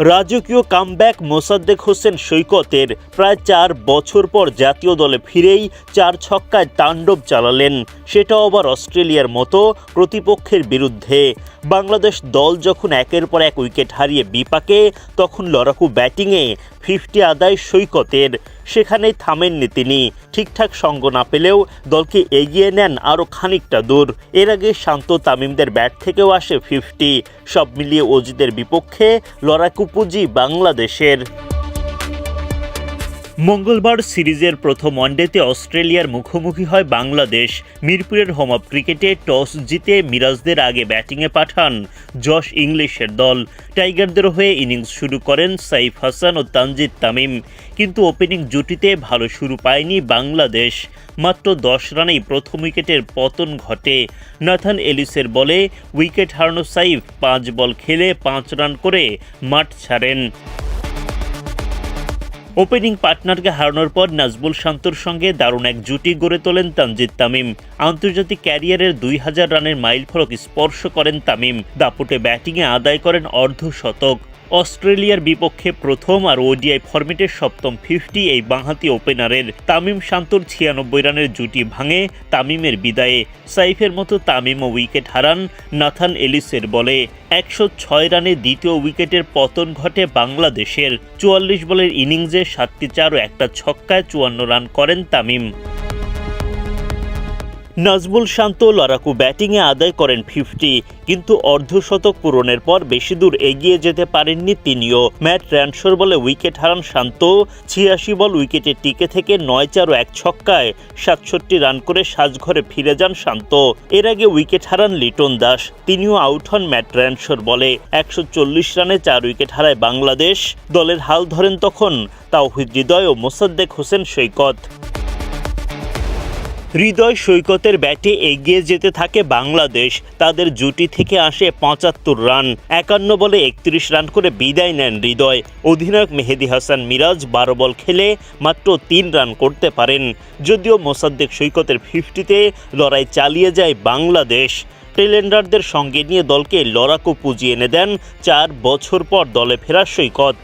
রাজকীয় কামব্যাক মোসাদ্দেক হোসেন সৈকতের প্রায় 4 বছর পর জাতীয় দলে ফিরেই 4 ছক্কায় তাণ্ডব চালালেন, সেটাও আবার অস্ট্রেলিয়ার মতো প্রতিপক্ষের বিরুদ্ধে। বাংলাদেশ দল যখন একের পর এক উইকেট হারিয়ে বিপাকে, তখন লড়াকু ব্যাটিংয়ে 50 আদায় সৈকতের। সেখানেই থামেননি তিনি, ঠিকঠাক সঙ্গ না পেলেও দলকে এগিয়ে নেন আরও খানিকটা দূর। এর আগে শান্ত তামিমদের ব্যাট থেকেও আসে 50। সব মিলিয়ে অজিদের বিপক্ষে লড়াকু পুঁজি বাংলাদেশের। মঙ্গলবার সিরিজের প্রথম ওয়ানডেতে অস্ট্রেলিয়ার মুখোমুখি হয় বাংলাদেশ। মিরপুরের হোম অফ ক্রিকেটে টস জিতে মিরাজদের আগে ব্যাটিংয়ে পাঠান জশ ইংলিশের দল। টাইগারদের হয়ে ইনিংস শুরু করেন সাইফ হাসান ও তানজিদ তামিম, কিন্তু ওপেনিং জুটিতে ভালো শুরু পায়নি বাংলাদেশ। মাত্র 10 রানেই প্রথম উইকেটের পতন ঘটে। নাথান এলিসের বলে উইকেট হারানো সাইফ 5 বল খেলে 5 রান করে মাঠ ছাড়েন। ওপেনিং পার্টনারকে হারানোর পর নাজমুল শান্তর সঙ্গে দারুণ এক জুটি গড়ে তোলেন তানজিদ তামিম। আন্তর্জাতিক ক্যারিয়ারের 2000 রানের মাইলফলক স্পর্শ করেন তামিম। দাপুটে ব্যাটিংয়ে আদায় করেন অর্ধশতক। অস্ট্রেলিয়ার বিপক্ষে প্রথম আর ওডিআই ফরম্যাটের সপ্তম 50 এই বাঁহাতি ওপেনারের। তামিম শান্তর 96 রানের জুটি ভাঙে তামিমের বিদায়ে। সাইফের মতো তামিমও উইকেট হারান নাথান এলিসের বলে। 106 রানে দ্বিতীয় উইকেটের পতন ঘটে বাংলাদেশের। 44 বলের ইনিংসে 7টি 4 ও একটা ছক্কায় 54 রান করেন তামিম। নাজমুল শান্ত লড়াকু ব্যাটিংয়ে আদায় করেন 50, কিন্তু অর্ধশতক পূরণের পর বেশি দূর এগিয়ে যেতে পারেননি তিনিও। ম্যাট র্যানশোর বলে উইকেট হারান শান্ত। 86 বল উইকেটে টিকে থেকে 9-4 ও 1 ছক্কায় 67 রান করে সাজঘরে ফিরে যান শান্ত। এর আগে উইকেট হারান লিটন দাস, তিনিও আউট হন ম্যাট র্যানশোর বলে। 140 রানে 4 উইকেট হারায় বাংলাদেশ। দলের হাল ধরেন তখন তাওহিদ হৃদয় ও মোসাদ্দেক হোসেন সৈকত। হৃদয় সৈকতের ব্যাটে এগিয়ে যেতে থাকে বাংলাদেশ। তাদের জুটি থেকে আসে 75 রান। 51 বলে 31 রান করে বিদায় নেন হৃদয়। অধিনায়ক মেহেদী হাসান মিরাজ 12 বল খেলে মাত্র 3 রান করতে পারেন। যদিও মোসাদ্দেক সৈকতের 50-তে লড়াই চালিয়ে যায় বাংলাদেশ। টেলেন্ডারদের সঙ্গে নিয়ে দলকে লড়াকু পুঁজি এনে দেন 4 বছর পর দলে ফেরা সৈকত।